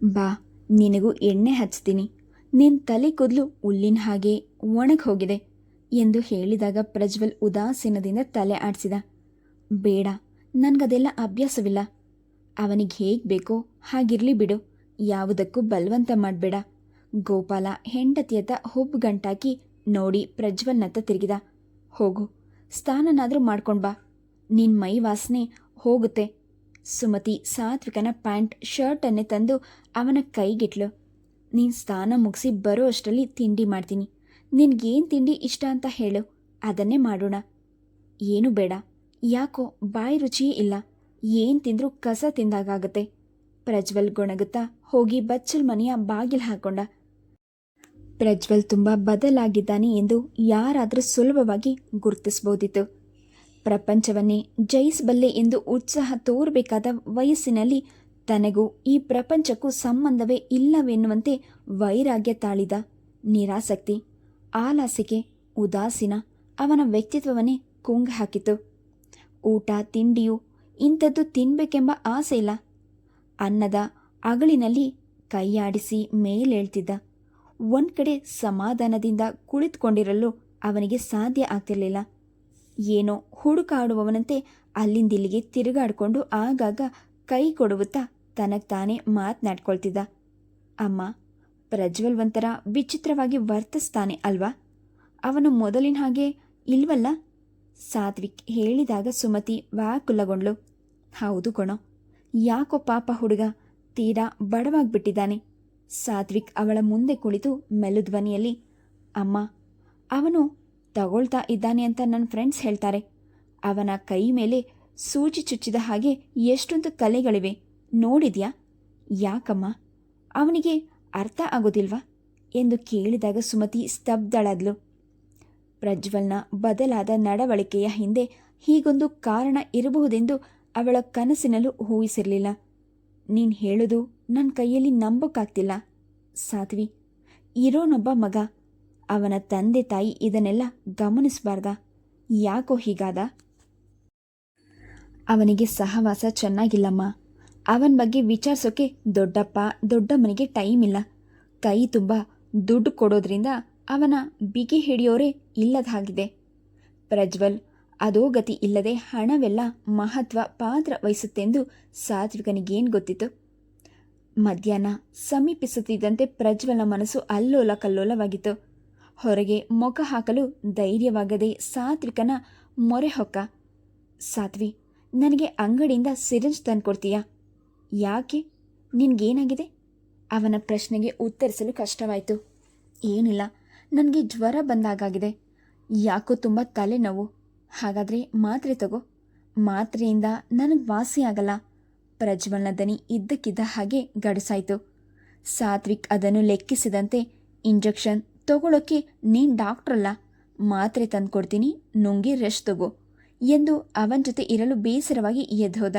ಬಾ, ನಿನಗೂ ಎಣ್ಣೆ ಹಚ್ತೀನಿ. ನಿನ್ನ ತಲೆ ಕೂದಲು ಹುಲ್ಲಿನ ಹಾಗೆ ಒಣಗಿ ಹೋಗಿದೆ ಎಂದು ಹೇಳಿದಾಗ ಪ್ರಜ್ವಲ್ ಉದಾಸೀನದಿಂದ ತಲೆ ಆಡಿಸಿದ. ಬೇಡ, ನನಗದೆಲ್ಲ ಅಭ್ಯಾಸವಿಲ್ಲ. ಅವನಿಗೆ ಹೇಗೆ ಬೇಕೋ ಹಾಗಿರಲಿ ಬಿಡು, ಯಾವುದಕ್ಕೂ ಬಲವಂತ ಮಾಡಬೇಡ. ಗೋಪಾಲ ಹೆಂಡತಿಯತ್ತ ಹುಬ್ಬು ಗಂಟಾಕಿ ನೋಡಿ ಪ್ರಜ್ವಲ್ನತ್ತ ತಿರುಗಿದ. ಹೋಗು, ಸ್ನಾನನಾದರೂ ಮಾಡ್ಕೊಂಡು ಬಾ, ನಿನ್ನ ಮೈ ವಾಸನೆ ಹೋಗುತ್ತೆ. ಸುಮತಿ ಸಾತ್ವಿಕನ ಪ್ಯಾಂಟ್ ಶರ್ಟನ್ನೇ ತಂದು ಅವನ ಕೈಗಿಟ್ಲು. ನೀನು ಸ್ನಾನ ಮುಗಿಸಿ ಬರೋ ಅಷ್ಟರಲ್ಲಿ ತಿಂಡಿ ಮಾಡ್ತೀನಿ. ನಿನಗೇನು ತಿಂಡಿ ಇಷ್ಟ ಅಂತ ಹೇಳು, ಅದನ್ನೇ ಮಾಡೋಣ. ಏನೂ ಬೇಡ, ಯಾಕೋ ಬಾಯಿ ರುಚಿಯೇ ಇಲ್ಲ. ಏನು ತಿಂದರೂ ಕಸ ತಿಂದಾಗತ್ತೆ. ಪ್ರಜ್ವಲ್ ಗೊಣಗುತ್ತಾ ಹೋಗಿ ಬಚ್ಚಲ್ ಮನೆಯ ಬಾಗಿಲು ಹಾಕೊಂಡ. ಪ್ರಜ್ವಲ್ ತುಂಬ ಬದಲಾಗಿದ್ದಾನೆ ಎಂದು ಯಾರಾದರೂ ಸುಲಭವಾಗಿ ಗುರುತಿಸ್ಬೋದಿತ್ತು. ಪ್ರಪಂಚವನ್ನೇ ಜಯಿಸಬಲ್ಲೆ ಎಂದು ಉತ್ಸಾಹ ತೋರಬೇಕಾದ ವಯಸ್ಸಿನಲ್ಲಿ ತನಗೂ ಈ ಪ್ರಪಂಚಕ್ಕೂ ಸಂಬಂಧವೇ ಇಲ್ಲವೆನ್ನುವಂತೆ ವೈರಾಗ್ಯ ತಾಳಿದ ನಿರಾಸಕ್ತಿ, ಆಲಾಸಿಕೆ, ಉದಾಸೀನ ಅವನ ವ್ಯಕ್ತಿತ್ವವನ್ನೇ ಕುಂಗ ಹಾಕಿತು. ಊಟ ತಿಂಡಿಯು ಇಂಥದ್ದು ತಿನ್ನಬೇಕೆಂಬ ಆಸೆ ಇಲ್ಲ. ಅನ್ನದ ಅಗಳಿನಲ್ಲಿ ಕೈಯಾಡಿಸಿ ಮೇಲೇಳ್ತಿದ್ದ. ಒಂದು ಕಡೆ ಸಮಾಧಾನದಿಂದ ಕುಳಿತುಕೊಂಡಿರಲು ಅವನಿಗೆ ಸಾಧ್ಯ ಆಗ್ತಿರಲಿಲ್ಲ. ಏನೋ ಹುಡುಕಾಡುವವನಂತೆ ಅಲ್ಲಿಂದಿಲ್ಲಿಗೆ ತಿರುಗಾಡಿಕೊಂಡು ಆಗಾಗ ಕೈ ಕೊಡುತ್ತಾ ತನಗೆ ತಾನೇ ಮಾತನಾಡ್ಕೊಳ್ತಿದ್ದ. ಅಮ್ಮ, ಪ್ರಜ್ವಲ್ ಒಂಥರ ವಿಚಿತ್ರವಾಗಿ ವರ್ತಿಸ್ತಾನೆ ಅಲ್ವಾ? ಅವನು ಮೊದಲಿನ ಹಾಗೆ ಇಲ್ವಲ್ಲ? ಸಾತ್ವಿಕ್ ಹೇಳಿದಾಗ ಸುಮತಿ ವ್ಯಾಕುಲಗೊಂಡ್ಳು. ಹೌದು ಕಣೋ, ಯಾಕೋ ಪಾಪ ಹುಡುಗ ತೀರಾ ಬಡವಾಗ್ಬಿಟ್ಟಿದ್ದಾನೆ. ಸಾತ್ವಿಕ್ ಅವಳ ಮುಂದೆ ಕುಳಿತು ಮೆಲುಧ್ವನಿಯಲ್ಲಿ, ಅಮ್ಮ, ಅವನು ತಗೊಳ್ತಾ ಇದ್ದಾನೆ ಅಂತ ನನ್ನ ಫ್ರೆಂಡ್ಸ್ ಹೇಳ್ತಾರೆ. ಅವನ ಕೈ ಮೇಲೆ ಸೂಜಿ ಚುಚ್ಚಿದ ಹಾಗೆ ಎಷ್ಟೊಂದು ಕಲೆಗಳಿವೆ, ನೋಡಿದ್ಯಾ? ಯಾಕಮ್ಮ, ಅವನಿಗೆ ಅರ್ಥ ಆಗೋದಿಲ್ವಾ ಎಂದು ಕೇಳಿದಾಗ ಸುಮತಿ ಸ್ತಬ್ಧಳಾದ್ಲು. ಪ್ರಜ್ವಲ್ನ ಬದಲಾದ ನಡವಳಿಕೆಯ ಹಿಂದೆ ಹೀಗೊಂದು ಕಾರಣ ಇರಬಹುದೆಂದು ಅವಳ ಕನಸಿನಲ್ಲೂ ಊಹಿಸಿರಲಿಲ್ಲ. ನೀನು ಹೇಳೋದು ನನ್ನ ಕೈಯಲ್ಲಿ ನಂಬೋಕ್ಕಾಗ್ತಿಲ್ಲ ಸಾಧ್ವಿ. ಇರೋನೊಬ್ಬ ಮಗ, ಅವನ ತಂದೆ ತಾಯಿ ಇದನ್ನೆಲ್ಲ ಗಮನಿಸಬಾರ್ದ? ಯಾಕೋ ಹೀಗಾದ? ಅವನಿಗೆ ಸಹವಾಸ ಚೆನ್ನಾಗಿಲ್ಲಮ್ಮ. ಅವನ ಬಗ್ಗೆ ವಿಚಾರಿಸೋಕೆ ದೊಡ್ಡಪ್ಪ ದೊಡ್ಡಮ್ಮನಿಗೆ ಟೈಮ್ ಇಲ್ಲ. ಕೈ ತುಂಬ ದುಡ್ಡು ಕೊಡೋದ್ರಿಂದ ಅವನ ಬಿಗಿ ಹಿಡಿಯೋರೇ ಇಲ್ಲದ ಹಾಗಿದೆ. ಪ್ರಜ್ವಲ್ ಅಧೋಗತಿ ಇಲ್ಲದೆ ಹಣವೆಲ್ಲ ಮಹತ್ವ ಪಾತ್ರ ವಹಿಸುತ್ತೆಂದು ಸಾತ್ವಿಕನಿಗೇನು ಗೊತ್ತಿತ್ತು? ಮಧ್ಯಾಹ್ನ ಸಮೀಪಿಸುತ್ತಿದ್ದಂತೆ ಪ್ರಜ್ವಲ್ನ ಮನಸ್ಸು ಅಲ್ಲೋಲ ಕಲ್ಲೋಲವಾಗಿತ್ತು. ಹೊರಗೆ ಮುಖ ಹಾಕಲು ಧೈರ್ಯವಾಗದೆ ಸಾತ್ವಿಕನ ಮೊರೆ ಹೊಕ್ಕ. ಸಾತ್ವಿ, ನನಗೆ ಅಂಗಡಿಯಿಂದ ಸಿರಿಂಜ್ ತಂದುಕೊಡ್ತೀಯಾ? ಯಾಕೆ, ನಿನಗೇನಾಗಿದೆ? ಅವನ ಪ್ರಶ್ನೆಗೆ ಉತ್ತರಿಸಲು ಕಷ್ಟವಾಯಿತು. ಏನಿಲ್ಲ, ನನಗೆ ಜ್ವರ ಬಂದಾಗಿದೆ. ಯಾಕೋ ತುಂಬ ತಲೆನೋವು. ಹಾಗಾದರೆ ಮಾತ್ರೆ ತಗೋ. ಮಾತ್ರೆಯಿಂದ ನನಗೆ ವಾಸಿಯಾಗಲ್ಲ. ಪ್ರಜ್ವಲ್ನ ದನಿ ಇದ್ದಕ್ಕಿದ್ದ ಹಾಗೆ ಗಡಸಾಯಿತು. ಸಾತ್ವಿಕ್ ಅದನ್ನು ಲೆಕ್ಕಿಸಿದಂತೆ, ಇಂಜೆಕ್ಷನ್ ತಗೊಳ್ಳೋಕ್ಕೆ ನೀನು ಡಾಕ್ಟ್ರಲ್ಲ, ಮಾತ್ರೆ ತಂದುಕೊಡ್ತೀನಿ, ನುಂಗಿ ರೆಸ್ಟ್ ತಗೋ ಎಂದು ಅವನ ಜೊತೆ ಇರಲು ಬೇಸರವಾಗಿ ಎದ್ದೋದ.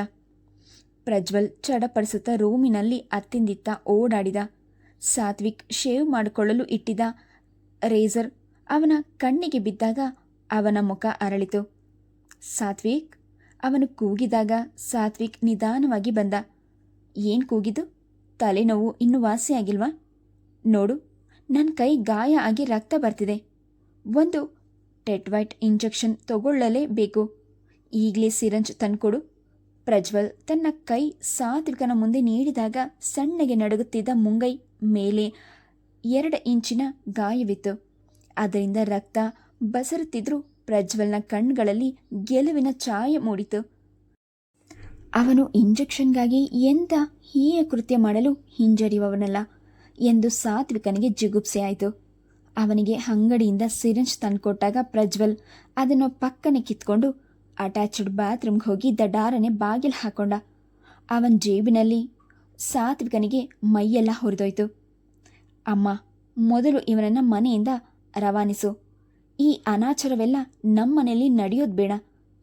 ಪ್ರಜ್ವಲ್ ಚಡಪಡಿಸುತ್ತಾ ರೂಮಿನಲ್ಲಿ ಅತ್ತಿಂದಿತ್ತ ಓಡಾಡಿದ. ಸಾತ್ವಿಕ್ ಶೇವ್ ಮಾಡಿಕೊಳ್ಳಲು ಇಟ್ಟಿದ್ದ ರೇಸರ್ ಅವನ ಕಣ್ಣಿಗೆ ಬಿದ್ದಾಗ ಅವನ ಮುಖ ಅರಳಿತು. ಸಾತ್ವಿಕ್, ಅವನು ಕೂಗಿದಾಗ ಸಾತ್ವಿಕ್ ನಿಧಾನವಾಗಿ ಬಂದ. ಏನು ಕೂಗಿದ್ದು? ತಲೆನೋವು ಇನ್ನೂ ವಾಸಿಯಾಗಿಲ್ವಾ? ನೋಡು, ನನ್ನ ಕೈ ಗಾಯ ಆಗಿ ರಕ್ತ ಬರ್ತಿದೆ. ಒಂದು ಟೆಟ್ವೈಟ್ ಇಂಜೆಕ್ಷನ್ ತಗೊಳ್ಳಲೇಬೇಕು. ಈಗಲೇ ಸಿರಂಜ್ ತಂದ್ಕೊಡು. ಪ್ರಜ್ವಲ್ ತನ್ನ ಕೈ ಸಾತ್ವಿಕನ ಮುಂದೆ ನೀಡಿದಾಗ ಸಣ್ಣಗೆ ನಡುಗುತ್ತಿದ್ದ ಮುಂಗೈ ಮೇಲೆ 2 ಇಂಚಿನ ಗಾಯವಿತ್ತು. ಅದರಿಂದ ರಕ್ತ ಬಸರುತ್ತಿದ್ರೂ ಪ್ರಜ್ವಲ್ನ ಕಣ್ಗಳಲ್ಲಿ ಗೆಲುವಿನ ಛಾಯೆ ಮೂಡಿತು. ಅವನು ಇಂಜೆಕ್ಷನ್ಗಾಗಿ ಎಂಥ ಹೀಯ ಕೃತ್ಯ ಮಾಡಲು ಹಿಂಜರಿಯುವವನಲ್ಲ ಎಂದು ಸಾತ್ವಿಕನಿಗೆ ಜಿಗುಪ್ಸೆ ಆಯಿತು. ಅವನಿಗೆ ಅಂಗಡಿಯಿಂದ ಸಿರಿಂಜ್ ತಂದುಕೊಟ್ಟಾಗ ಪ್ರಜ್ವಲ್ ಅದನ್ನು ಪಕ್ಕನೆ ಕಿತ್ಕೊಂಡು ಅಟ್ಯಾಚ್ಡ್ ಬಾತ್ರೂಮ್ಗೆ ಹೋಗಿ ದಡಾರನೆ ಬಾಗಿಲು ಹಾಕೊಂಡ. ಅವನ ಜೇಬಿನಲ್ಲಿ ಸಾತ್ವಿಕನಿಗೆ ಮೈಯೆಲ್ಲ ಹುರಿದೋಯ್ತು. ಅಮ್ಮ, ಮೊದಲು ಇವನನ್ನು ಮನೆಯಿಂದ ರವಾನಿಸು. ಈ ಅನಾಚಾರವೆಲ್ಲ ನಮ್ಮನೆಯಲ್ಲಿ ನಡೆಯೋದು ಬೇಡ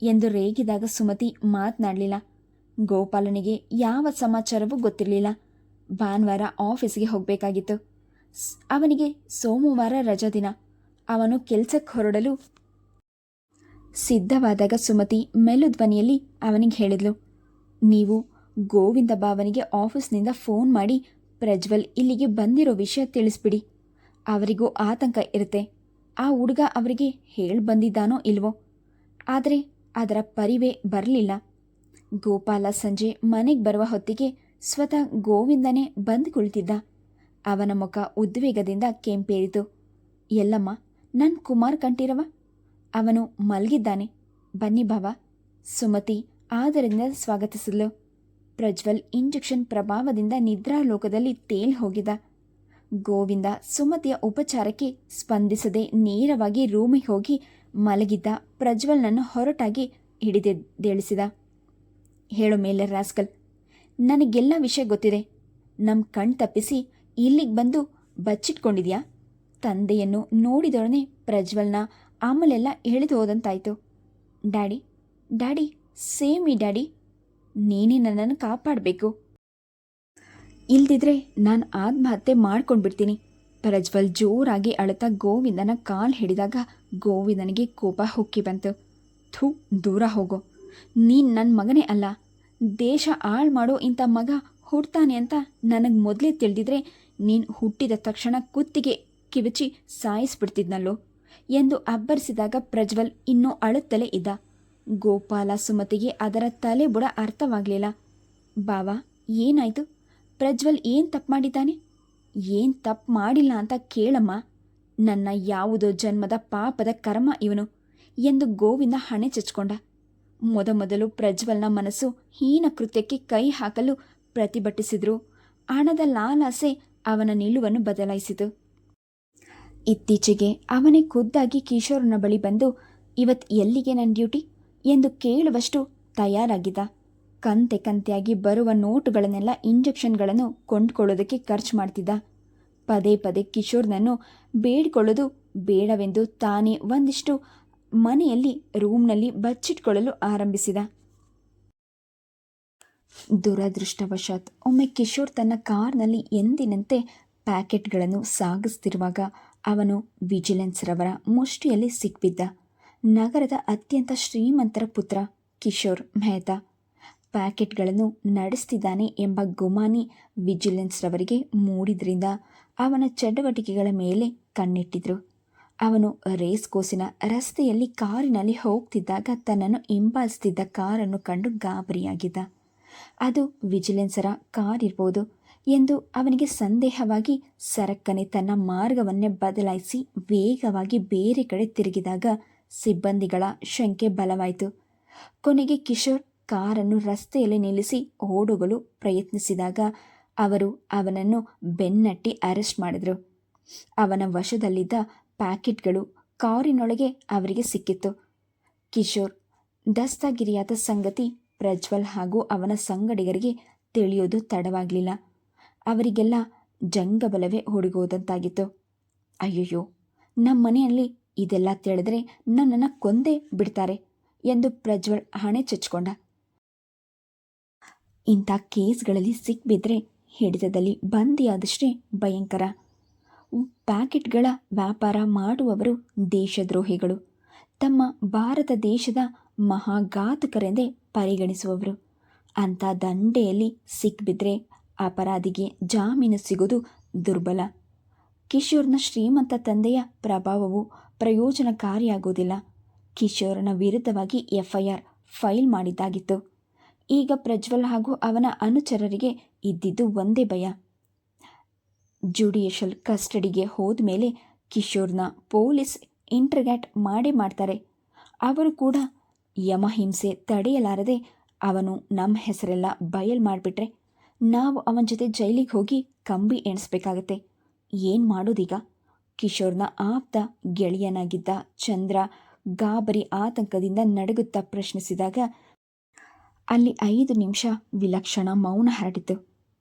ಎಂದು ರೇಗಿದಾಗ ಸುಮತಿ ಮಾತನಾಡಲಿಲ್ಲ. ಗೋಪಾಲನಿಗೆ ಯಾವ ಸಮಾಚಾರವೂ ಗೊತ್ತಿರಲಿಲ್ಲ. ಭಾನುವಾರ ಆಫೀಸ್ಗೆ ಹೋಗಬೇಕಾಗಿತ್ತು. ಅವನಿಗೆ ಸೋಮವಾರ ರಜಾ ದಿನ. ಅವನು ಕೆಲಸಕ್ಕೆ ಹೊರಡಲು ಸಿದ್ಧವಾದಾಗ ಸುಮತಿ ಮೆಲುಧ್ವನಿಯಲ್ಲಿ ಅವನಿಗೆ ಹೇಳಿದ್ಲು, ನೀವು ಗೋವಿಂದ ಬಾವನಿಗೆ ಆಫೀಸ್ನಿಂದ ಫೋನ್ ಮಾಡಿ ಪ್ರಜ್ವಲ್ ಇಲ್ಲಿಗೆ ಬಂದಿರೋ ವಿಷಯ ತಿಳಿಸ್ಬಿಡಿ. ಅವರಿಗೂ ಆತಂಕ ಇರುತ್ತೆ. ಆ ಹುಡುಗ ಅವರಿಗೆ ಹೇಳಿ ಬಂದಿದ್ದಾನೋ ಇಲ್ವೋ. ಆದರೆ ಅದರ ಪರಿವೇ ಬರಲಿಲ್ಲ. ಗೋಪಾಲ ಸಂಜೆ ಮನೆಗೆ ಬರುವ ಹೊತ್ತಿಗೆ ಸ್ವತಃ ಗೋವಿಂದನೇ ಬಂದು ಕುಳಿತಿದ್ದ. ಅವನ ಮುಖ ಉದ್ವೇಗದಿಂದ ಕೆಂಪೇರಿತು. ಎಲ್ಲಮ್ಮ, ನನ್ನ ಕುಮಾರ್ ಕಂಠೀರವ? ಅವನು ಮಲಗಿದ್ದಾನೆ. ಬನ್ನಿ ಭಾವ. ಸುಮತಿ ಆದರಿಂದ ಸ್ವಾಗತಿಸಿದ್ಲು. ಪ್ರಜ್ವಲ್ ಇಂಜೆಕ್ಷನ್ ಪ್ರಭಾವದಿಂದ ನಿದ್ರಾಲೋಕದಲ್ಲಿ ತೇಲಿ ಹೋಗಿದ್ದ. ಗೋವಿಂದ ಸುಮತಿಯ ಉಪಚಾರಕ್ಕೆ ಸ್ಪಂದಿಸದೆ ನೇರವಾಗಿ ರೂಮಿಗೆ ಹೋಗಿ ಮಲಗಿದ್ದ ಪ್ರಜ್ವಲ್ನನ್ನು ಹೊರಟಾಗಿ ಹಿಡಿದೆಳಿಸಿದ. ಹೇಳು ಮೇಲೆ ರಾಸ್ಕಲ್, ನನಗೆಲ್ಲ ವಿಷಯ ಗೊತ್ತಿದೆ. ನಮ್ಮ ಕಣ್ ತಪ್ಪಿಸಿ ಇಲ್ಲಿಗೆ ಬಂದು ಬಚ್ಚಿಟ್ಕೊಂಡಿದ್ಯಾ? ತಂದೆಯನ್ನು ನೋಡಿದೊಡನೆ ಪ್ರಜ್ವಲ್ನ ಆಮೇಲೆಲ್ಲ ಎಳೆದು ಹೋದಂತಾಯಿತು. Daddy, daddy, save me daddy. ನೀನೇ ನನ್ನನ್ನು ಕಾಪಾಡಬೇಕು. ಇಲ್ದಿದ್ರೆ ನಾನು ಆತ್ಮಹತ್ಯೆ ಮಾಡ್ಕೊಂಡ್ಬಿಡ್ತೀನಿ. ಪ್ರಜ್ವಲ್ ಜೋರಾಗಿ ಅಳುತ್ತಾ ಗೋವಿಂದನ ಕಾಲು ಹಿಡಿದಾಗ ಗೋವಿಂದನಿಗೆ ಕೋಪ ಹುಕ್ಕಿ ಬಂತು. ಥೂ, ದೂರ ಹೋಗೋ. ನೀನು ನನ್ನ ಮಗನೇ ಅಲ್ಲ. ದೇಶ ಹಾಳು ಮಾಡೋ ಇಂಥ ಮಗ ಹುಡ್ತಾನೆ ಅಂತ ನನಗೆ ಮೊದಲೇ ತಿಳಿದಿದ್ರೆ ನೀನು ಹುಟ್ಟಿದ ತಕ್ಷಣ ಕುತ್ತಿಗೆ ಕಿವಿಚಿ ಸಾಯಿಸ್ಬಿಡ್ತಿದ್ನಲ್ಲೋ ಎಂದು ಅಬ್ಬರಿಸಿದಾಗ ಪ್ರಜ್ವಲ್ ಇನ್ನೂ ಅಳುತ್ತಲೇ ಇದ್ದ. ಗೋಪಾಲ ಸುಮತಿಗೆ ಅದರ ತಲೆ ಬುಡ ಅರ್ಥವಾಗಲಿಲ್ಲ. ಬಾವಾ, ಏನಾಯಿತು? ಪ್ರಜ್ವಲ್ ಏನು ತಪ್ಪು ಮಾಡಿದ್ದಾನೆ? ಏನು ತಪ್ಪು ಮಾಡಿಲ್ಲ ಅಂತ ಕೇಳಮ್ಮ. ನನ್ನ ಯಾವುದೋ ಜನ್ಮದ ಪಾಪದ ಕರ್ಮ ಇವನು ಎಂದು ಗೋವಿಂದ ಹಣೆ ಚಚ್ಕೊಂಡ. ಮೊದಮೊದಲು ಪ್ರಜ್ವಲ್ನ ಮನಸ್ಸು ಹೀನ ಕೃತ್ಯಕ್ಕೆ ಕೈ ಹಾಕಲು ಪ್ರತಿಭಟಿಸಿದ್ರು. ಹಣದ ಲಾಲಾಸೆ ಅವನ ನಿಲುವನ್ನು ಬದಲಾಯಿಸಿತು. ಇತ್ತೀಚೆಗೆ ಅವನೇ ಖುದ್ದಾಗಿ ಕಿಶೋರ್ನ ಬಳಿ ಬಂದು, ಇವತ್ತು ಎಲ್ಲಿಗೆ ನನ್ನ ಡ್ಯೂಟಿ ಎಂದು ಕೇಳುವಷ್ಟು ತಯಾರಾಗಿದ್ದ. ಕಂತೆ ಕಂತೆಯಾಗಿ ಬರುವ ನೋಟುಗಳನ್ನೆಲ್ಲ ಇಂಜೆಕ್ಷನ್ಗಳನ್ನು ಕೊಂಡ್ಕೊಳ್ಳೋದಕ್ಕೆ ಖರ್ಚು ಮಾಡ್ತಿದ್ದ. ಪದೇ ಪದೇ ಕಿಶೋರ್ನನ್ನು ಬೇಡಿಕೊಳ್ಳೋದು ಬೇಡವೆಂದು ತಾನೇ ಒಂದಿಷ್ಟು ಮನೆಯಲ್ಲಿ ರೂಮ್ನಲ್ಲಿ ಬಚ್ಚಿಟ್ಕೊಳ್ಳಲು ಆರಂಭಿಸಿದ. ದುರದೃಷ್ಟವಶಾತ್ ಒಮ್ಮೆ ಕಿಶೋರ್ ತನ್ನ ಕಾರ್ನಲ್ಲಿ ಎಂದಿನಂತೆ ಪ್ಯಾಕೆಟ್ಗಳನ್ನು ಸಾಗಿಸ್ತಿರುವಾಗ ಅವನು ವಿಜಿಲೆನ್ಸ್ ರವರ ಮುಷ್ಟಿಯಲ್ಲಿ ಸಿಕ್ಬಿದ್ದ. ನಗರದ ಅತ್ಯಂತ ಶ್ರೀಮಂತರ ಪುತ್ರ ಕಿಶೋರ್ ಮೆಹ್ತಾ ಪ್ಯಾಕೆಟ್ಗಳನ್ನು ನಡೆಸ್ತಿದ್ದಾನೆ ಎಂಬ ಗುಮಾನಿ ವಿಜಿಲೆನ್ಸ್ ರವರಿಗೆ ಮೂಡಿದ್ರಿಂದ ಅವನ ಚಟುವಟಿಕೆಗಳ ಮೇಲೆ ಕಣ್ಣಿಟ್ಟಿದ್ರು. ಅವನು ರೇಸ್ ಕೋಸಿನ ರಸ್ತೆಯಲ್ಲಿ ಕಾರಿನಲ್ಲಿ ಹೋಗ್ತಿದ್ದಾಗ ತನ್ನನ್ನು ಹಿಂಬಾಲಿಸ್ತಿದ್ದ ಕಾರನ್ನು ಕಂಡು ಗಾಬರಿಯಾಗಿದ್ದ. ಅದು ವಿಜಿಲೆನ್ಸರ ಕಾರ್ ಇರ್ಬೋದು ಎಂದು ಅವನಿಗೆ ಸಂದೇಹವಾಗಿ ಸರಕ್ಕನೆ ತನ್ನ ಮಾರ್ಗವನ್ನೇ ಬದಲಾಯಿಸಿ ವೇಗವಾಗಿ ಬೇರೆ ಕಡೆ ತಿರುಗಿದಾಗ ಸಿಬ್ಬಂದಿಗಳ ಶಂಕೆ ಬಲವಾಯಿತು. ಕೊನೆಗೆ ಕಿಶೋರ್ ಕಾರನ್ನು ರಸ್ತೆಯಲ್ಲಿ ನಿಲ್ಲಿಸಿ ಓಡೋಗಲು ಪ್ರಯತ್ನಿಸಿದಾಗ ಅವರು ಅವನನ್ನು ಬೆನ್ನಟ್ಟಿ ಅರೆಸ್ಟ್ ಮಾಡಿದರು. ಅವನ ವಶದಲ್ಲಿದ್ದ ಪ್ಯಾಕೆಟ್ಗಳು ಕಾರಿನೊಳಗೆ ಅವರಿಗೆ ಸಿಕ್ಕಿತ್ತು. ಕಿಶೋರ್ ದಸ್ತಗಿರಿಯಾದ ಸಂಗತಿ ಪ್ರಜ್ವಲ್ ಹಾಗೂ ಅವನ ಸಂಗಡಿಗರಿಗೆ ತಿಳಿಯೋದು ತಡವಾಗಲಿಲ್ಲ. ಅವರಿಗೆಲ್ಲ ಜಂಗಬಲವೇ ಹುಡುಗೋದಂತಾಗಿತ್ತು. ಅಯ್ಯಯ್ಯೋ, ನಮ್ಮ ಮನೆಯಲ್ಲಿ ಇದೆಲ್ಲ ತಿಳಿದ್ರೆ ನನ್ನನ್ನು ಕೊಂದೇ ಬಿಡ್ತಾರೆ ಎಂದು ಪ್ರಜ್ವಲ್ ಹಣೆ ಚಚ್ಕೊಂಡ. ಇಂಥ ಕೇಸ್ಗಳಲ್ಲಿ ಸಿಕ್ಬಿದ್ರೆ ಹಿಡಿತದಲ್ಲಿ ಬಂದಿಯಾದಷ್ಟೇ ಭಯಂಕರ. ಪ್ಯಾಕೆಟ್ಗಳ ವ್ಯಾಪಾರ ಮಾಡುವವರು ದೇಶದ್ರೋಹಿಗಳು, ತಮ್ಮ ಭಾರತ ದೇಶದ ಮಹಾಘಾತಕರೆಂದೇ ಪರಿಗಣಿಸುವವರು. ಅಂಥ ದಂಡೆಯಲ್ಲಿ ಸಿಕ್ಬಿದ್ರೆ ಅಪರಾಧಿಗೆ ಜಾಮೀನು ಸಿಗೋದು ದುರ್ಬಲ. ಕಿಶೋರ್ನ ಶ್ರೀಮಂತ ತಂದೆಯ ಪ್ರಭಾವವು ಪ್ರಯೋಜನಕಾರಿಯಾಗುವುದಿಲ್ಲ. ಕಿಶೋರ್ನ ವಿರುದ್ಧವಾಗಿ FIR ಫೈಲ್ ಮಾಡಿದ್ದಾಗಿತ್ತು. ಈಗ ಪ್ರಜ್ವಲ್ ಹಾಗೂ ಅವನ ಅನುಚರರಿಗೆ ಇದ್ದಿದ್ದು ಒಂದೇ ಭಯ. ಜುಡಿಷಿಯಲ್ ಕಸ್ಟಡಿಗೆ ಹೋದ ಮೇಲೆ ಕಿಶೋರ್ನ ಪೊಲೀಸ್ ಇಂಟ್ರಗ್ಯಾಟ್ ಮಾಡೇ ಮಾಡ್ತಾರೆ. ಅವರು ಕೂಡ ಯಮಹಿಂಸೆ ತಡೆಯಲಾರದೆ ಅವನು ನಮ್ಮ ಹೆಸರೆಲ್ಲ ಬಯಲು ಮಾಡಿಬಿಟ್ರೆ ನಾವು ಅವನ ಜೊತೆ ಜೈಲಿಗೆ ಹೋಗಿ ಕಂಬಿ ಎಣಿಸ್ಬೇಕಾಗತ್ತೆ. ಏನು ಮಾಡೋದೀಗ? ಕಿಶೋರ್ನ ಆಪ್ತ ಗೆಳೆಯನಾಗಿದ್ದ ಚಂದ್ರ ಗಾಬರಿ ಆತಂಕದಿಂದ ನಡುಗುತ್ತಾ ಪ್ರಶ್ನಿಸಿದಾಗ ಅಲ್ಲಿ 5 ನಿಮಿಷ ವಿಲಕ್ಷಣ ಮೌನ ಹರಡಿತು.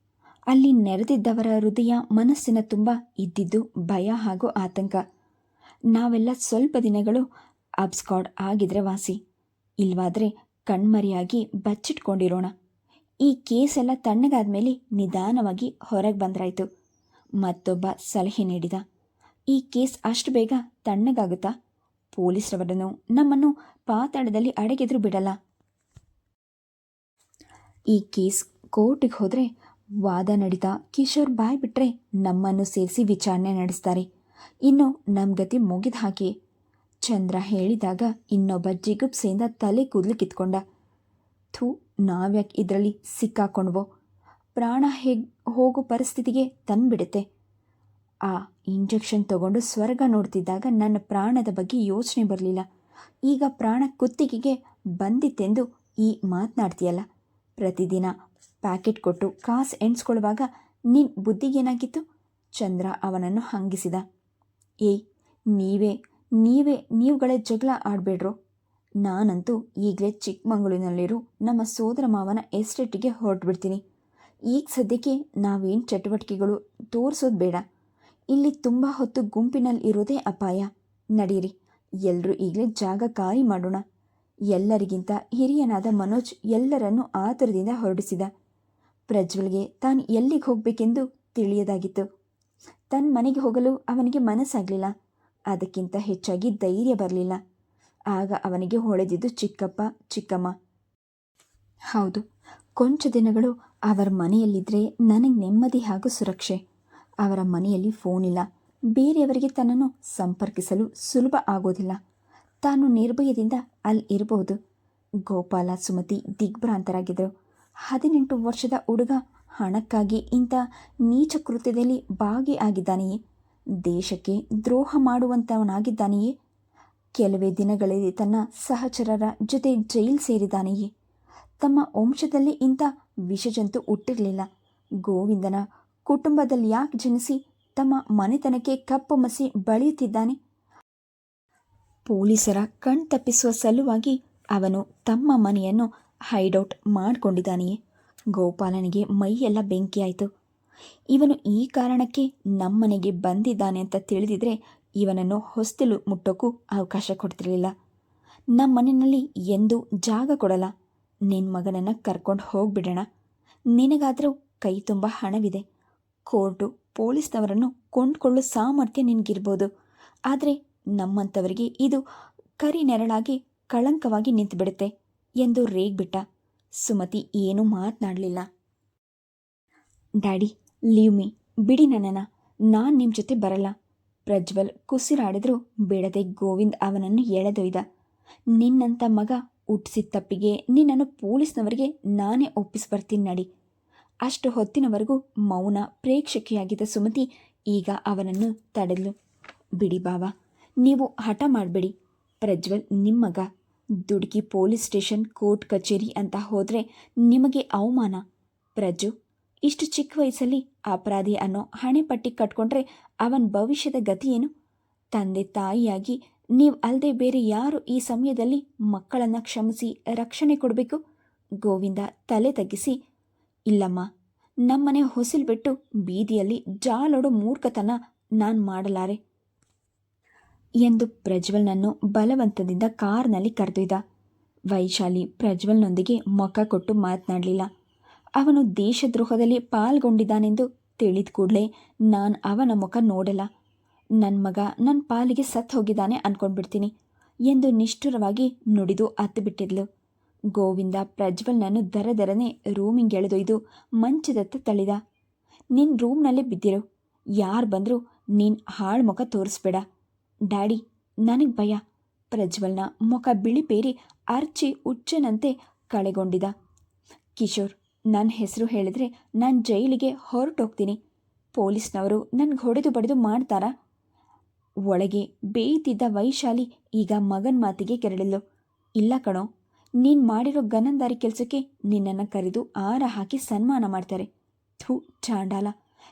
ಅಲ್ಲಿ ನೆರೆದಿದ್ದವರ ಹೃದಯ ಮನಸ್ಸಿನ ತುಂಬ ಇದ್ದಿದ್ದು ಭಯ ಹಾಗೂ ಆತಂಕ. ನಾವೆಲ್ಲ ಸ್ವಲ್ಪ ದಿನಗಳು ಅಬ್ಸ್ಕಾಡ್ ಆಗಿದ್ರೆ ವಾಸಿ, ಇಲ್ವಾದರೆ ಕಣ್ಮರೆಯಾಗಿ ಬಚ್ಚಿಟ್ಕೊಂಡಿರೋಣ. ಈ ಕೇಸೆಲ್ಲ ತಣ್ಣಗಾದ ಮೇಲೆ ನಿಧಾನವಾಗಿ ಹೊರಗೆ ಬಂದ್ರಾಯ್ತು. ಮತ್ತೊಬ್ಬ ಸಲಹೆ ನೀಡಿದ. ಈ ಕೇಸ್ ಅಷ್ಟು ಬೇಗ ತಣ್ಣಗಾಗುತ್ತಾ? ಪೊಲೀಸರವರನ್ನು ನಮ್ಮನ್ನು ಪಾತಾಳದಲ್ಲಿ ಅಡಗಿದ್ರು ಬಿಡಲ್ಲ. ಈ ಕೇಸ್ ಕೋರ್ಟಿಗೆ ಹೋದರೆ ವಾದ ನಡೀತಾ ಕಿಶೋರ್ ಬಾಯ್ ಬಿಟ್ಟರೆ ನಮ್ಮನ್ನು ಸೇರಿಸಿ ವಿಚಾರಣೆ ನಡೆಸ್ತಾರೆ. ಇನ್ನು ನಮ್ಮ ಗತಿ ಮುಗಿದ ಹಾಕಿ ಚಂದ್ರ ಹೇಳಿದಾಗ ಇನ್ನೊಬ್ಬ ಜಿಗುಪ್ಸೆಯಿಂದ ತಲೆ ಕೂದಲು ಕಿತ್ಕೊಂಡ. ಥೂ, ನಾವ್ಯಾಕೆ ಇದರಲ್ಲಿ ಸಿಕ್ಕಾಕೊಂಡ್ವೋ, ಪ್ರಾಣ ಹೋಗೋ ಪರಿಸ್ಥಿತಿಗೆ ತಂದುಬಿಡುತ್ತೆ. ಆ ಇಂಜೆಕ್ಷನ್ ತಗೊಂಡು ಸ್ವರ್ಗ ನೋಡ್ತಿದ್ದಾಗ ನನ್ನ ಪ್ರಾಣದ ಬಗ್ಗೆ ಯೋಚನೆ ಬರಲಿಲ್ಲ. ಈಗ ಪ್ರಾಣ ಕುತ್ತಿಗೆಗೆ ಬಂದಿತ್ತೆಂದು ಈ ಮಾತನಾಡ್ತೀಯಲ್ಲ. ಪ್ರತಿದಿನ ಪ್ಯಾಕೆಟ್ ಕೊಟ್ಟು ಕಾಸು ಎಣಿಸ್ಕೊಳ್ಳುವಾಗ ನಿನ್ನ ಬುದ್ಧಿಗೇನಾಗಿತ್ತು? ಚಂದ್ರ ಅವನನ್ನು ಹಂಗಿಸಿದ. ಏಯ್, ನೀವುಗಳೇ ಜಗಳ ಆಡಬೇಡ್ರೋ. ನಾನಂತೂ ಈಗಲೇ ಚಿಕ್ಕಮಗಳೂರಿನಲ್ಲಿರೋ ನಮ್ಮ ಸೋದರ ಮಾವನ ಎಸ್ಟೇಟಿಗೆ ಹೊರಟುಬಿಡ್ತೀನಿ. ಈಗ ಸದ್ಯಕ್ಕೆ ನಾವೇನು ಚಟುವಟಿಕೆಗಳು ತೋರಿಸೋದು ಬೇಡ. ಇಲ್ಲಿ ತುಂಬ ಹೊತ್ತು ಗುಂಪಿನಲ್ಲಿ ಇರೋದೇ ಅಪಾಯ. ನಡೀರಿ, ಎಲ್ಲರೂ ಈಗಲೇ ಜಾಗ ಖಾಲಿ ಮಾಡೋಣ. ಎಲ್ಲರಿಗಿಂತ ಹಿರಿಯನಾದ ಮನೋಜ್ ಎಲ್ಲರನ್ನೂ ಆತುರದಿಂದ ಹೊರಡಿಸಿದ. ಪ್ರಜ್ವಲ್ಗೆ ತಾನು ಎಲ್ಲಿಗೆ ಹೋಗಬೇಕೆಂದು ತಿಳಿಯದಾಗಿತ್ತು. ತನ್ನ ಮನೆಗೆ ಹೋಗಲು ಅವನಿಗೆ ಮನಸ್ಸಾಗಲಿಲ್ಲ. ಅದಕ್ಕಿಂತ ಹೆಚ್ಚಾಗಿ ಧೈರ್ಯ ಬರಲಿಲ್ಲ. ಆಗ ಅವನಿಗೆ ಹೊಳೆದಿದ್ದು ಚಿಕ್ಕಪ್ಪ ಚಿಕ್ಕಮ್ಮ. ಹೌದು, ಕೊಂಚ ದಿನಗಳು ಅವರ ಮನೆಯಲ್ಲಿದ್ದರೆ ನನಗೆ ನೆಮ್ಮದಿ ಹಾಗೂ ಸುರಕ್ಷೆ. ಅವರ ಮನೆಯಲ್ಲಿ ಫೋನ್ ಇಲ್ಲ. ಬೇರೆಯವರಿಗೆ ತನ್ನನ್ನು ಸಂಪರ್ಕಿಸಲು ಸುಲಭ ಆಗೋದಿಲ್ಲ. ತಾನು ನಿರ್ಭಯದಿಂದ ಅಲ್ಲಿ ಇರಬಹುದು. ಗೋಪಾಲ ಸುಮತಿ ದಿಗ್ಭ್ರಾಂತರಾಗಿದ್ದರು. 18 ವರ್ಷದ ಹುಡುಗ ಹಣಕ್ಕಾಗಿ ಇಂಥ ನೀಚ ಕೃತ್ಯದಲ್ಲಿ ಭಾಗಿಯಾಗಿದ್ದಾನೆಯೇ? ದೇಶಕ್ಕೆ ದ್ರೋಹ ಮಾಡುವಂಥವನಾಗಿದ್ದಾನೆಯೇ? ಕೆಲವೇ ದಿನಗಳಲ್ಲಿ ತನ್ನ ಸಹಚರರ ಜೊತೆ ಜೈಲು ಸೇರಿದ್ದಾನೆಯೇ? ತಮ್ಮ ವಂಶದಲ್ಲಿ ಇಂಥ ವಿಷಜಂತು ಹುಟ್ಟಿರಲಿಲ್ಲ. ಗೋವಿಂದನ ಕುಟುಂಬದಲ್ಲಿ ಯಾಕೆ ಜನಿಸಿ ತಮ್ಮ ಮನೆತನಕ್ಕೆ ಕಪ್ಪು ಮಸಿ ಬಳಿಯುತ್ತಿದ್ದಾನೆ? ಪೊಲೀಸರ ಕಣ್ತಪ್ಪಿಸುವ ಸಲುವಾಗಿ ಅವನು ತಮ್ಮ ಮನೆಯನ್ನು ಹೈಡೌಟ್ ಮಾಡಿಕೊಂಡಿದ್ದಾನೆಯೇ? ಗೋಪಾಲನಿಗೆ ಮೈಯೆಲ್ಲ ಬೆಂಕಿಯಾಯಿತು. ಇವನು ಈ ಕಾರಣಕ್ಕೆ ನಮ್ಮನೆಗೆ ಬಂದಿದ್ದಾನೆ ಅಂತ ತಿಳಿದಿದ್ರೆ ಇವನನ್ನು ಹೊಸ್ತಿಲು ಮುಟ್ಟೋಕ್ಕೂ ಅವಕಾಶ ಕೊಡ್ತಿರಲಿಲ್ಲ. ನಮ್ಮ ಮನೆಯಲ್ಲಿ ಎಂದೂ ಜಾಗ ಕೊಡಲ್ಲ. ನಿನ್ನ ಮಗನನ್ನು ಕರ್ಕೊಂಡು ಹೋಗ್ಬಿಡೋಣ. ನಿನಗಾದರೂ ಕೈ ತುಂಬ ಹಣವಿದೆ. ಕೋರ್ಟು ಪೊಲೀಸ್ನವರನ್ನು ಕೊಂಡ್ಕೊಳ್ಳೋ ಸಾಮರ್ಥ್ಯ ನಿನಗಿರ್ಬೋದು. ಆದರೆ ನಮ್ಮಂಥವರಿಗೆ ಇದು ಕರಿ ನೆರಳಾಗಿ ಕಳಂಕವಾಗಿ ನಿಂತುಬಿಡುತ್ತೆ ಎಂದು ರೇಗ್ಬಿಟ್ಟ. ಸುಮತಿ ಏನೂ ಮಾತನಾಡಲಿಲ್ಲ. ಡ್ಯಾಡಿ, ಲೀವ್ ಮೀ, ಬಿಡಿ ನನ್ನನ್ನು, ನಾನು ನಿಮ್ಮ ಜೊತೆ ಬರಲ್ಲ. ಪ್ರಜ್ವಲ್ ಕುಸಿರಾಡಿದ್ರೂ ಬಿಡದೆ ಗೋವಿಂದ್ ಅವನನ್ನು ಎಳೆದೊಯ್ದ. ನಿನ್ನಂಥ ಮಗ ಹುಟ್ಟಿಸಿದ ತಪ್ಪಿಗೆ ನಿನ್ನನ್ನು ಪೊಲೀಸ್ನವರಿಗೆ ನಾನೇ ಒಪ್ಪಿಸ್ಬರ್ತೀನಿ ನಡಿ. ಅಷ್ಟು ಹೊತ್ತಿನವರೆಗೂ ಮೌನ ಪ್ರೇಕ್ಷಕಿಯಾಗಿದ್ದ ಸುಮತಿ ಈಗ ಅವನನ್ನು ತಡೆದ್ಲು. ಬಿಡಿ ಬಾವ, ನೀವು ಹಠ ಮಾಡಬೇಡಿ. ಪ್ರಜ್ವಲ್ ನಿಮ್ಮ ಮಗ. ದುಡುಕಿ ಪೊಲೀಸ್ ಸ್ಟೇಷನ್, ಕೋರ್ಟ್ ಕಚೇರಿ ಅಂತ ಹೋದರೆ ನಿಮಗೆ ಅವಮಾನ. ಪ್ರಜ್ಜು, ಇಷ್ಟು ಚಿಕ್ಕ ವಯಸ್ಸಲ್ಲಿ ಅಪರಾಧಿ ಅನ್ನೋ ಹಣೆಪಟ್ಟಿ ಕಟ್ಕೊಂಡ್ರೆ ಅವನ ಭವಿಷ್ಯದ ಗತಿ ಏನು? ತಂದೆ ತಾಯಿಯಾಗಿ ನೀವು ಅಲ್ಲದೆ ಬೇರೆ ಯಾರು ಈ ಸಮಯದಲ್ಲಿ ಮಕ್ಕಳನ್ನು ಕ್ಷಮಿಸಿ ರಕ್ಷಣೆ ಕೊಡಬೇಕು? ಗೋವಿಂದ ತಲೆ ತಗ್ಗಿಸಿ, ಇಲ್ಲಮ್ಮ, ನಮ್ಮನೆ ಹೊಸಿಲು ಬಿಟ್ಟು ಬೀದಿಯಲ್ಲಿ ಜಾಲೋಡೋ ಮೂರ್ಖತನ ನಾನು ಮಾಡಲಾರೆ ಎಂದು ಪ್ರಜ್ವಲ್ನನ್ನು ಬಲವಂತದಿಂದ ಕಾರ್ನಲ್ಲಿ ಕರೆದೊಯ್ದ. ವೈಶಾಲಿ ಪ್ರಜ್ವಲ್ನೊಂದಿಗೆ ಮುಖ ಕೊಟ್ಟು ಮಾತನಾಡಲಿಲ್ಲ. ಅವನು ದೇಶದ್ರೋಹದಲ್ಲಿ ಪಾಲ್ಗೊಂಡಿದ್ದಾನೆಂದು ತಿಳಿದ ಕೂಡಲೇ ನಾನು ಅವನ ಮುಖ ನೋಡಲ್ಲ. ನನ್ನ ಮಗ ನನ್ನ ಪಾಲಿಗೆ ಸತ್ತು ಹೋಗಿದ್ದಾನೆ ಅಂದ್ಕೊಂಡ್ಬಿಡ್ತೀನಿ ಎಂದು ನಿಷ್ಠುರವಾಗಿ ನುಡಿದು ಅತ್ತುಬಿಟ್ಟಿದ್ಲು. ಗೋವಿಂದ ಪ್ರಜ್ವಲ್ನನ್ನು ದರದರನೆ ರೂಮಿಗೆ ಎಳೆದೊಯ್ದು ಮಂಚದತ್ತ ತಳ್ಳಿದ. ನಿನ್ನ ರೂಮ್ನಲ್ಲೇ ಬಿದ್ದಿರು. ಯಾರು ಬಂದರೂ ನೀನು ಹಾಳು ಮುಖ ತೋರಿಸ್ಬೇಡ. ಡ್ಯಾಡಿ, ನನಗೆ ಭಯ. ಪ್ರಜ್ವಲ್ನ ಮುಖ ಬಿಳಿಪೇರಿ ಅರ್ಚಿ ಹುಚ್ಚನಂತೆ ಕಳೆಗೊಂಡಿದ್ದ. ಕಿಶೋರ್, ನನ್ನ ಹೆಸರು ಹೇಳಿದ್ರೆ ನಾನು ಜೈಲಿಗೆ ಹೊರಟೋಗ್ತೀನಿ. ಪೊಲೀಸ್ನವರು ನನಗೆ ಹೊಡೆದು ಬಡಿದು ಮಾಡ್ತಾರಾ? ಒಳಗೆ ಬೇಯ್ತಿದ್ದ ವೈಶಾಲಿ ಈಗ ಮಗನ ಮಾತಿಗೆ ಕೆರಳಿದ್ಲು. ಇಲ್ಲ ಕಣೋ, ನೀನು ಮಾಡಿರೋ ಗನಂದಾರಿ ಕೆಲಸಕ್ಕೆ ನಿನ್ನನ್ನು ಕರೆದು ಆರ ಹಾಕಿ ಸನ್ಮಾನ ಮಾಡ್ತಾರೆ. ಥೂ ಚಾಂಡಾಲ,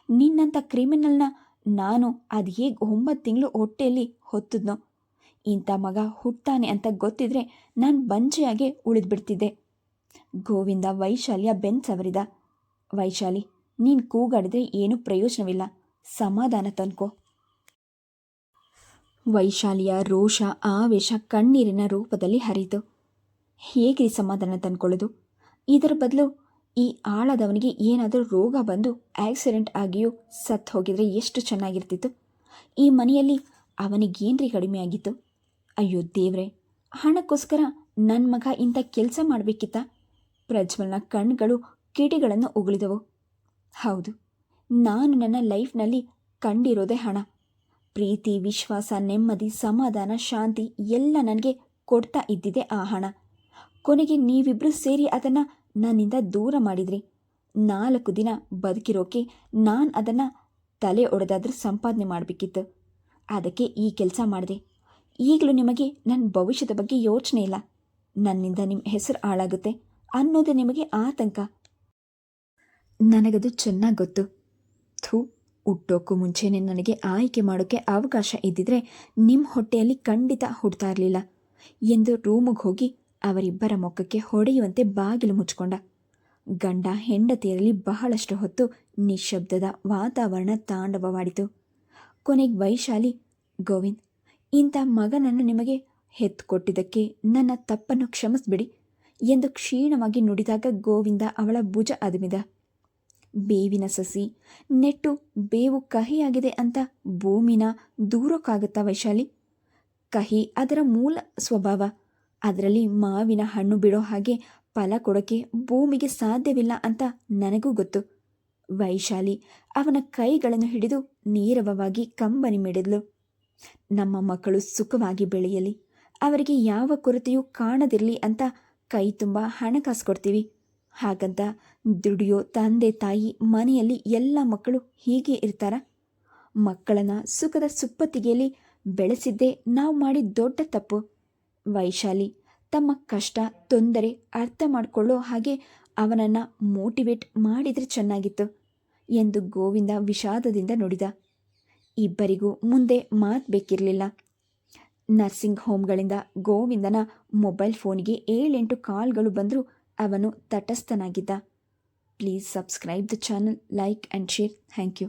ನಿನ್ನಂಥ ಕ್ರಿಮಿನಲ್ನ ನಾನು ಅದು ಹೇಗೆ 9 ತಿಂಗಳು ಹೊಟ್ಟೆಯಲ್ಲಿ ಹೊತ್ತಿದ್ನೋ. ಇಂಥ ಮಗ ಹುಟ್ಟಾನೆ ಅಂತ ಗೊತ್ತಿದ್ರೆ ನಾನು ಬಂಜೆಯಾಗೆ ಉಳಿದ್ಬಿಡ್ತಿದ್ದೆ. ಗೋವಿಂದ ವೈಶಾಲಿಯ ಬೆನ್ ಸವರಿದ. ವೈಶಾಲಿ, ನೀನು ಕೂಗಾಡಿದ್ರೆ ಏನೂ ಪ್ರಯೋಜನವಿಲ್ಲ. ಸಮಾಧಾನ ತಂದ್ಕೋ. ವೈಶಾಲಿಯ ರೋಷ ಆವೇಶ ಕಣ್ಣೀರಿನ ರೂಪದಲ್ಲಿ ಹರಿಯಿತು. ಹೇಗೆ ಸಮಾಧಾನ ತಂದ್ಕೊಳ್ಳೋದು? ಇದರ ಬದಲು ಈ ಆಳದವನಿಗೆ ಏನಾದರೂ ರೋಗ ಬಂದು ಆಕ್ಸಿಡೆಂಟ್ ಆಗಿಯೂ ಸತ್ತು ಹೋಗಿದ್ರೆ ಎಷ್ಟು ಚೆನ್ನಾಗಿರ್ತಿತ್ತು. ಈ ಮನೆಯಲ್ಲಿ ಅವನಿಗೇನ್ರಿ ಕಡಿಮೆ ಆಗಿತ್ತು? ಅಯ್ಯೋ ದೇವ್ರೆ, ಹಣಕ್ಕೋಸ್ಕರ ನನ್ನ ಮಗ ಇಂಥ ಕೆಲಸ ಮಾಡಬೇಕಿತ್ತ? ಪ್ರಜ್ವಲ್ನ ಕಣ್ಗಳು ಕಿಡಿಗಳನ್ನು ಉಗುಳಿದವು. ಹೌದು, ನಾನು ನನ್ನ ಲೈಫ್ನಲ್ಲಿ ಕಂಡಿರೋದೇ ಹಣ. ಪ್ರೀತಿ, ವಿಶ್ವಾಸ, ನೆಮ್ಮದಿ, ಸಮಾಧಾನ, ಶಾಂತಿ ಎಲ್ಲ ನನಗೆ ಕೊಡ್ತಾ ಇದ್ದಿದೆ ಆ ಹಣ. ಕೊನೆಗೆ ನೀವಿಬ್ಬರು ಸೇರಿ ಅದನ್ನು ನನ್ನಿಂದ ದೂರ ಮಾಡಿದ್ರಿ. 4 ದಿನ ಬದುಕಿರೋಕೆ ನಾನು ಅದನ್ನು ತಲೆ ಒಡೆದಾದ್ರೂ ಸಂಪಾದನೆ ಮಾಡಬೇಕಿತ್ತು. ಅದಕ್ಕೆ ಈ ಕೆಲಸ ಮಾಡಿದೆ. ಈಗಲೂ ನಿಮಗೆ ನನ್ನ ಭವಿಷ್ಯದ ಬಗ್ಗೆ ಯೋಚನೆ ಇಲ್ಲ. ನನ್ನಿಂದ ನಿಮ್ಮ ಹೆಸರು ಹಾಳಾಗುತ್ತೆ ಅನ್ನೋದೇ ನಿಮಗೆ ಆತಂಕ. ನನಗದು ಚೆನ್ನಾಗಿ ಗೊತ್ತು. ಹುಟ್ಟೋಕ್ಕೂ ಮುಂಚೆನೇ ನನಗೆ ಆಯ್ಕೆ ಮಾಡೋಕ್ಕೆ ಅವಕಾಶ ಇದ್ದಿದ್ರೆ ನಿಮ್ಮ ಹೊಟ್ಟೆಯಲ್ಲಿ ಖಂಡಿತ ಹುಡ್ತಾ ಇರಲಿಲ್ಲ ಎಂದು ರೂಮಿಗೆ ಹೋಗಿ ಅವರಿಬ್ಬರ ಮುಖಕ್ಕೆ ಹೊಡೆಯುವಂತೆ ಬಾಗಿಲು ಮುಚ್ಕೊಂಡ. ಗಂಡ ಹೆಂಡತಿಯರಲ್ಲಿ ಬಹಳಷ್ಟು ಹೊತ್ತು ನಿಶ್ಶಬ್ದದ ವಾತಾವರಣ ತಾಂಡವವಾಡಿತು. ಕೊನೆಗೆ ವೈಶಾಲಿ, ಗೋವಿಂದ್, ಇಂಥ ಮಗನನ್ನು ನಿಮಗೆ ಹೆತ್ತುಕೊಟ್ಟಿದ್ದಕ್ಕೆ ನನ್ನ ತಪ್ಪನ್ನು ಕ್ಷಮಿಸ್ಬಿಡಿ ಎಂದು ಕ್ಷೀಣವಾಗಿ ನುಡಿದಾಗ ಗೋವಿಂದ ಅವಳ ಭುಜ ಅದುಮಿದ. ಬೇವಿನ ಸಸಿ ನೆಟ್ಟು ಬೇವು ಕಹಿಯಾಗಿದೆ ಅಂತ ಭೂಮಿನ ದೂರೋಕ್ಕಾಗುತ್ತಾ ವೈಶಾಲಿ? ಕಹಿ ಅದರ ಮೂಲ ಸ್ವಭಾವ. ಅದರಲ್ಲಿ ಮಾವಿನ ಹಣ್ಣು ಬಿಡೋ ಹಾಗೆ ಫಲ ಕೊಡೋಕ್ಕೆ ಭೂಮಿಗೆ ಸಾಧ್ಯವಿಲ್ಲ ಅಂತ ನನಗೂ ಗೊತ್ತು. ವೈಶಾಲಿ ಅವನ ಕೈಗಳನ್ನು ಹಿಡಿದು ನೀರವವಾಗಿ ಕಂಬನಿ ಮಿಡಿದ್ಲು. ನಮ್ಮ ಮಕ್ಕಳು ಸುಖವಾಗಿ ಬೆಳೆಯಲಿ, ಅವರಿಗೆ ಯಾವ ಕೊರತೆಯೂ ಕಾಣದಿರಲಿ ಅಂತ ಕೈ ತುಂಬ ಹಣಕಾಸು ಕೊಡ್ತೀವಿ. ಹಾಗಂತ ದುಡಿಯೋ ತಂದೆ ತಾಯಿ ಮನೆಯಲ್ಲಿ ಎಲ್ಲ ಮಕ್ಕಳು ಹೀಗೆ ಇರ್ತಾರ? ಮಕ್ಕಳನ್ನು ಸುಖದ ಸುಪ್ಪತ್ತಿಗೆಯಲ್ಲಿ ಬೆಳೆಸಿದ್ದೇ ನಾವು ಮಾಡಿದ ದೊಡ್ಡ ತಪ್ಪು. ವೈಶಾಲಿ ತಮ್ಮ ಕಷ್ಟ ತೊಂದರೆ ಅರ್ಥ ಮಾಡಿಕೊಳ್ಳೋ ಹಾಗೆ ಅವನನ್ನು ಮೋಟಿವೇಟ್ ಮಾಡಿದರೆ ಚೆನ್ನಾಗಿತ್ತು ಎಂದು ಗೋವಿಂದ ವಿಷಾದದಿಂದ ನುಡಿದ. ಇಬ್ಬರಿಗೂ ಮುಂದೆ ಮಾತು ಬೇಕಿರಲಿಲ್ಲ. ನರ್ಸಿಂಗ್ ಹೋಮ್ಗಳಿಂದ ಗೋವಿಂದನ ಮೊಬೈಲ್ ಫೋನಿಗೆ 7-8 ಕಾಲ್ಗಳು ಬಂದರೂ ಅವನು ತಟಸ್ಥನಾಗಿದ್ದ. Please subscribe the channel, like and share. Thank you.